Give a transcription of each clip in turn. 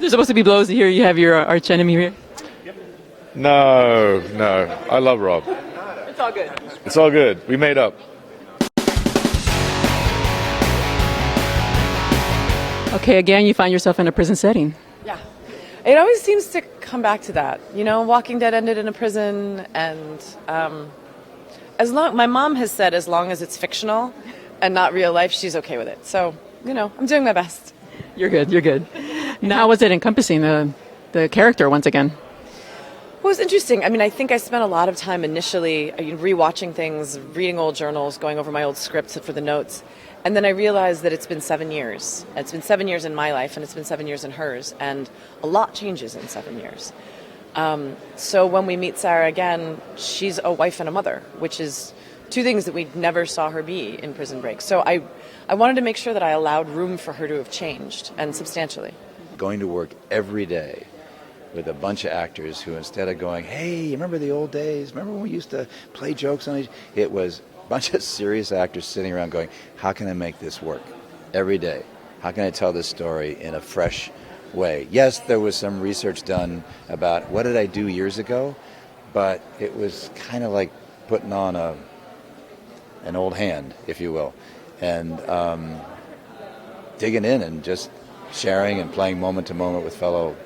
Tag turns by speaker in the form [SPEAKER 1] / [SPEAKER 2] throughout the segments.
[SPEAKER 1] There's supposed to be blows. Here you have your arch enemy here.
[SPEAKER 2] No, I love Rob.
[SPEAKER 1] It's all good.
[SPEAKER 2] It's all good. We made up.
[SPEAKER 1] Okay, again, you find yourself in a prison setting.
[SPEAKER 3] Yeah. It always seems to come back to that. You know, Walking Dead ended in a prison, and my mom has said as long as it's fictional and not real life, she's okay with it. So, you know, I'm doing my best.
[SPEAKER 1] You're good. Now, how was it encompassing the character once again?
[SPEAKER 3] Well, it was interesting. I mean, I think I spent a lot of time initially rewatching things, reading old journals, going over my old scripts for the notes. And then I realized that it's been 7 years. It's been 7 years in my life, and it's been 7 years in hers. And a lot changes in 7 years. So when we meet Sarah again, she's a wife and a mother, which is two things that we never saw her be in Prison Break. So I wanted to make sure that I allowed room for her to have changed, and substantially.
[SPEAKER 4] Going to work every day with a bunch of actors who, instead of going, hey, remember the old days? Remember when we used to play jokes on each other? It was a bunch of serious actors sitting around going, how can I make this work every day? How can I tell this story in a fresh way? Yes, there was some research done about what did I do years ago, but it was kind of like putting on an old hand, if you will, and digging in and just sharing and playing moment to moment with fellow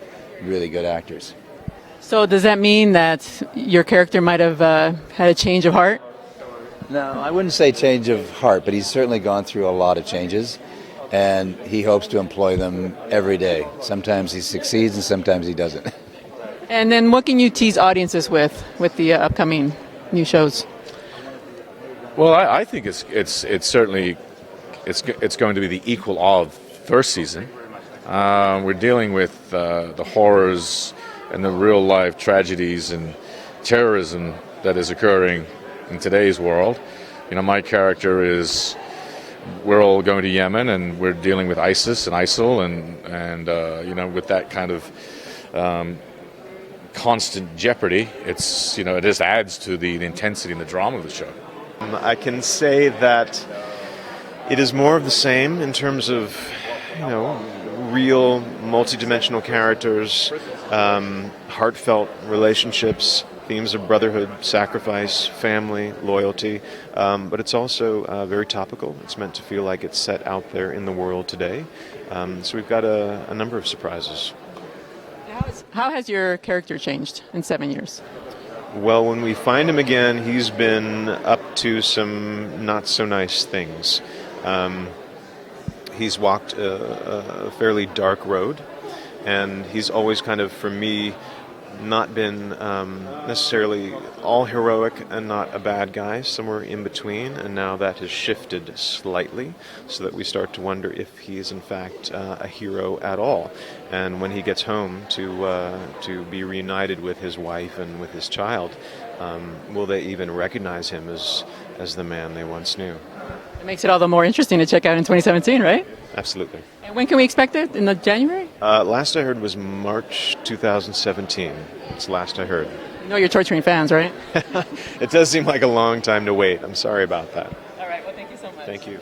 [SPEAKER 4] really good actors.
[SPEAKER 1] So does that mean that your character might have had a change of heart?
[SPEAKER 4] No, I wouldn't say change of heart, but he's certainly gone through a lot of changes, and he hopes to employ them every day. Sometimes he succeeds and sometimes he doesn't.
[SPEAKER 1] And then what can you tease audiences with the upcoming new shows?
[SPEAKER 2] Well, I think it's certainly it's going to be the equal of first season. We're dealing with the horrors and the real life tragedies and terrorism that is occurring in today's world. You know, my character we're all going to Yemen, and we're dealing with ISIS and ISIL, and you know, with that kind of constant jeopardy, it just adds to the intensity and the drama of the show.
[SPEAKER 5] I can say that it is more of the same in terms of, you know, real multidimensional characters, heartfelt relationships, themes of brotherhood, sacrifice, family, loyalty, but it's also very topical. It's meant to feel like it's set out there in the world today. So we've got a number of surprises.
[SPEAKER 1] How has your character changed in 7 years?
[SPEAKER 5] Well, when we find him again, he's been up to some not so nice things. He's walked a fairly dark road, and he's always kind of, for me, not been necessarily all heroic and not a bad guy, somewhere in between, and now that has shifted slightly so that we start to wonder if he is in fact a hero at all. And when he gets home to be reunited with his wife and with his child, will they even recognize him as the man they once knew?
[SPEAKER 1] It makes it all the more interesting to check out in 2017, right?
[SPEAKER 5] Absolutely.
[SPEAKER 1] And when can we expect it? In the January?
[SPEAKER 5] Last I heard was March 2017. It's last I heard.
[SPEAKER 1] You know you're torturing fans, right?
[SPEAKER 5] It does seem like a long time to wait. I'm sorry about that.
[SPEAKER 1] All right. Well, thank you so much.
[SPEAKER 5] Thank you.